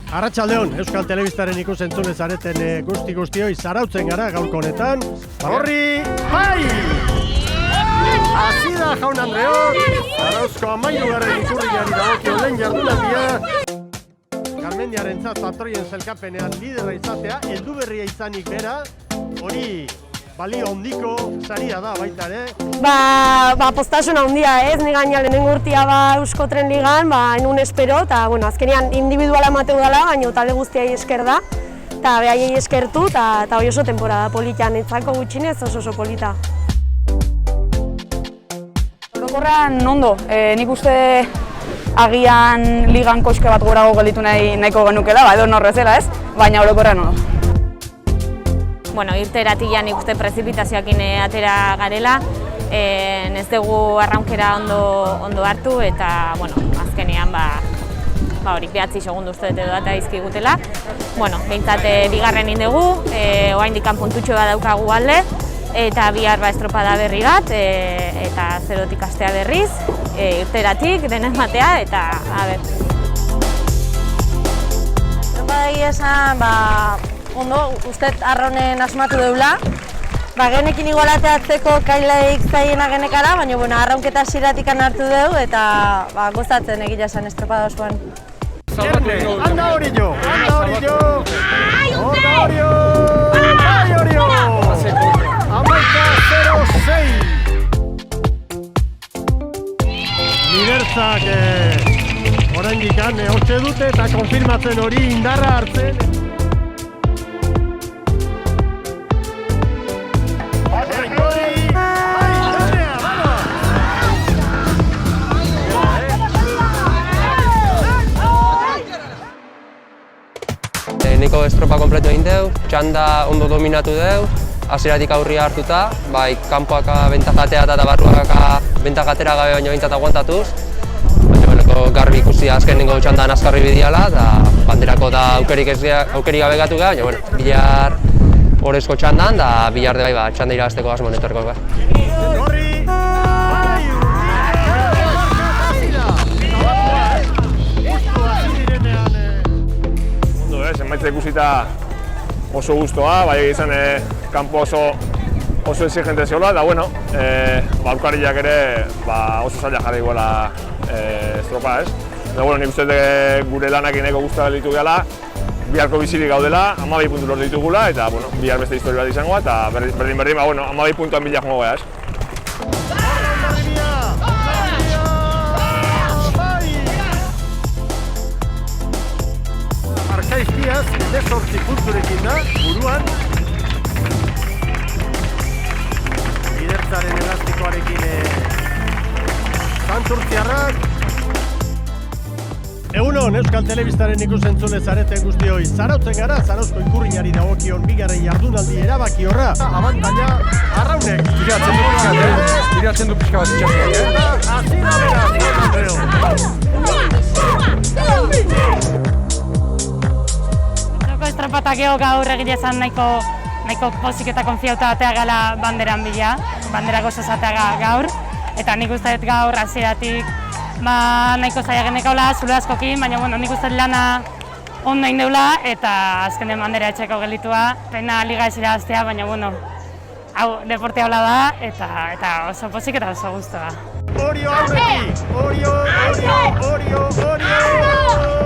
Arratsaldeon, Euskal Telebistaren ikusentzule zareten guzti-guztioi zarautzen gara gaurko honetan. Horri, bai! Hasi da jaun Andreok, Zarauzko 13. ikurriari dagokio lehen jardunaldia. Garmendiarentzat patroien zelkapenean lidera izatea, heldu berria izanik bera, hori balio handiko saria da baita ere. Postasuna handia ez, ni gaina lehenengo urtia Eusko Tren Ligan, enun espero, eta azkenean individuala emateu dela, baina talde guztiai esker da, eta behaiei eskertu, eta hori oso temporada polita, netzako gutxinez oso polita. Orokorrean ondo, nik uste agian ligan koske bat gorago gelditu nahiko genukela, edo norrezela ez, baina orokorrean ondo. Irteratik nik uste prezipitazioakin atera garela, ez dugu arraunkera ondo hartu eta azkenean hori 9 segundu uste dut edo izkigutela. Behintzat bigarren indegu, oraindik puntutxo bat daukagu alde, eta bihar estropada berri bat, eta zerotik hastea berriz, irteratik denen matea eta aber. Estropada egia esan, ondo, uste arronen asmatu deula. Genekin igualateatzeko kailaik zaiena genekara, baina arraunketa hasieratik hartu dugu eta gozatzen egia esan estropada osoan. Anda Orillo! Amaika 0-6! Liderzak oraindik hortxe dute eta konfirmatzen hori indarra hartzen. Niko estropa kompletu egin deu, txanda ondo dominatu deu, hasieratik aurria hartuta, kanpoak bentajatea eta barruak bentajatera gabe baino behintzat aguantatuz. Baina garbi ikusi azkenengo txandan azkarri bidiala, eta banderako da aukerik gabe gatu gara, baina bihar horrezko txandan, eta bihar de txanda irabazteko asmo netorko. Emaitza ikusita oso guztua, bai izan kanpo oso exigente zeola, eta aurkariak ere oso zaila jarri guela estropa ez. Nik uste gure lanak nahiko guztua ditu gehala, biharko bizirik gaudela, 12 puntu lortu ditugula, eta bihar beste histori bat izango, eta berdin, 12 puntuan bila joango gara ez. Arkaizkiaz, 18 punturekin da, buruan. Liderzaren elastikoarekin Santurtziarrak. Egunon, Euskal Telebistaren ikusentzule zareten guztioi. Zarautzen gara, Zarauzko ikurriñari dagokion bigarren jardunaldi erabaki horra. Abantaila, arraunek. Tiratzen du pixka bat itxasuak, Hasi da beraz, Estropatak gaur egile esan nahiko pozik eta konfiauta batea gala banderan bila, bandera gozo zatea gaur, eta nik uste dut gaur hasieratik nahiko zaila genekaula zule askokin, baina nik uste dut lana ondo egin deula eta azkenen bandera etxeko gelitua, pena liga ez irabaztea, baina hau deporte hola da eta oso pozik eta oso guztua. Orio aurretik! Orio!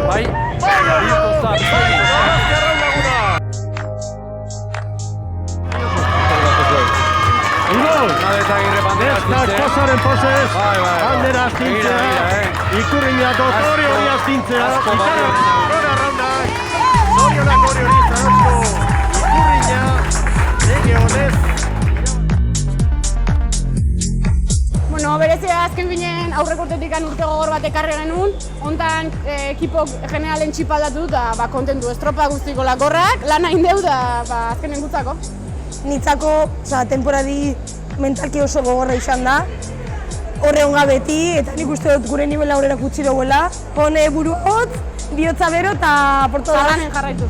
Bai, Kasaren posez, bandera astintzea, ikurriñak hori astintzea, gora arraundak, zorionak hori Zarauzko ikurriña, lege honez. Berezia azken binen aurreko urtetik urte gogor bat ekarri genuen, hontan ekipo generalen txipa aldatu eta kontentu estropa guztiko lakorrak, lan hain deu da azkenen gutzako. Nitzako temporadi mentalki oso gogorra izan da, horre honga beti, eta nik uste dut gure nivela aurrera kutsi duela. Hone buru hotz, bihotza bero eta porto da. Zalanen jarraitu.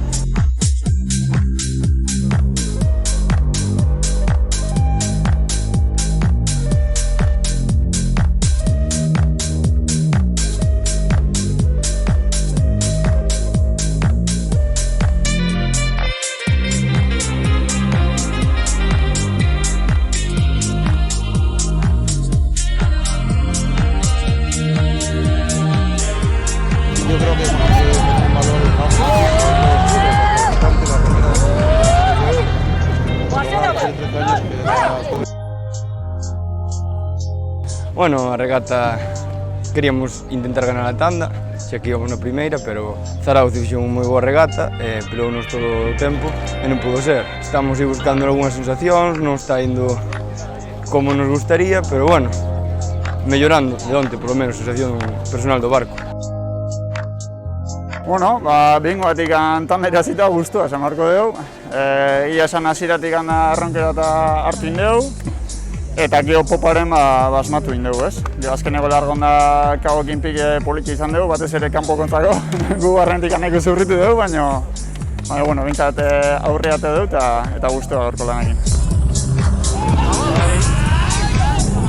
Bueno, a regata queríamos intentar ganar a tanda, xa que íbamos na primeira, pero Zarauz fixo unha moi boa regata, pelou-nos todo o tempo e non pudo ser. Estamos aí buscando algunhas sensacións, non está indo como nos gustaría, pero bueno, mellorando de onte, polo menos, sensación personal do barco. Bueno, bingo batik tanda irazita guztua esan barko dugu. Ia esan hasieratik arronkera eta hartu indeu. Eta gero poparen basmatu indegu, ez? Azkeneko largonda kagokin pike poliki izan dugu, batez ere kanpo kontzako. Gu barrentik nahiko zurritu dugu, baina bueno, bintzat aurreate dugu eta guztua gaurko lanakin.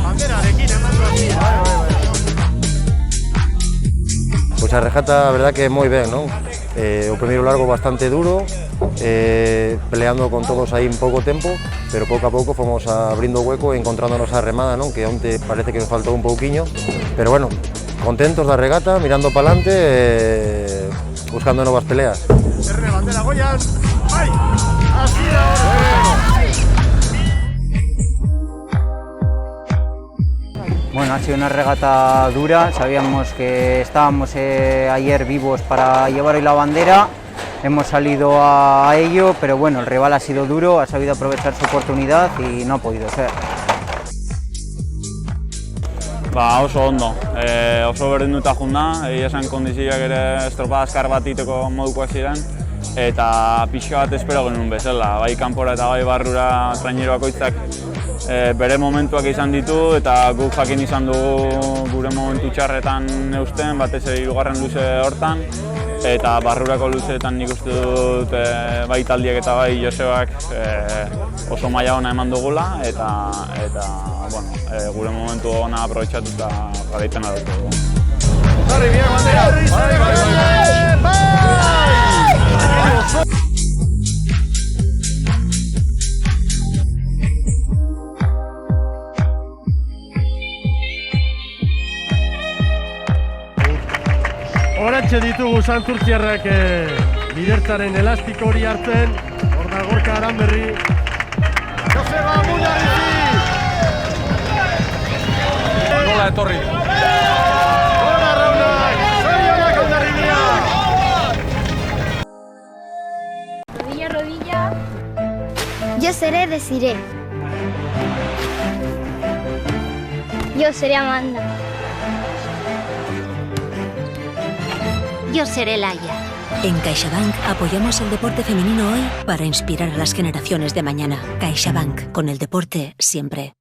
Banderarekin emango hasi. Pues a regata, la verdad que muy bien, ¿no? O primeiro largo bastante duro, peleando con todos ahí en poco tiempo, pero poco a poco fomos abriendo hueco y encontrándonos a remada, ¿no? Que onte parece que nos faltó un pouquiño, pero bueno, contentos da regata, mirando para adelante, buscando nuevas peleas. Bandera Goyan, ¡ay! Así ahora. Bueno, ha sido una regata dura, sabíamos que estábamos ayer vivos para llevar hoy la bandera, hemos salido a ello, pero bueno, el rival ha sido duro, ha sabido aprovechar su oportunidad y no ha podido ser. Oso ondo, oso berdinduta junda, egia esan kondizioak ere estropada azkar bat iteko modukoak ziren, eta pixka bat espero genuen bezala, bai kanpora eta bai barrura trainero bakoitzak bere momentuak izan ditu eta guk jakin izan dugu gure momentu txarretan eusten, batez ere hirugarren luze hortan, eta barrurako luzeetan nik uste dut bai taldiak eta bai Josebak oso maila ona eman dugula eta bueno, gure momentu ona aprobetxatu eta garaipena dut dugu. Horatxe ditugu santurtziarrak lidertzaren elastiko hori hartzen, hor da Gorka Aranberri. Joseba Muñarrizi! Nola etorri? Gora Raunak! Zorionak Hondarribia! Rodilla, rodilla. Yo seré Desiré. Yo seré Amanda. Yo seré Laia. En CaixaBank apoyamos el deporte femenino hoy para inspirar a las generaciones de mañana. CaixaBank, con el deporte siempre.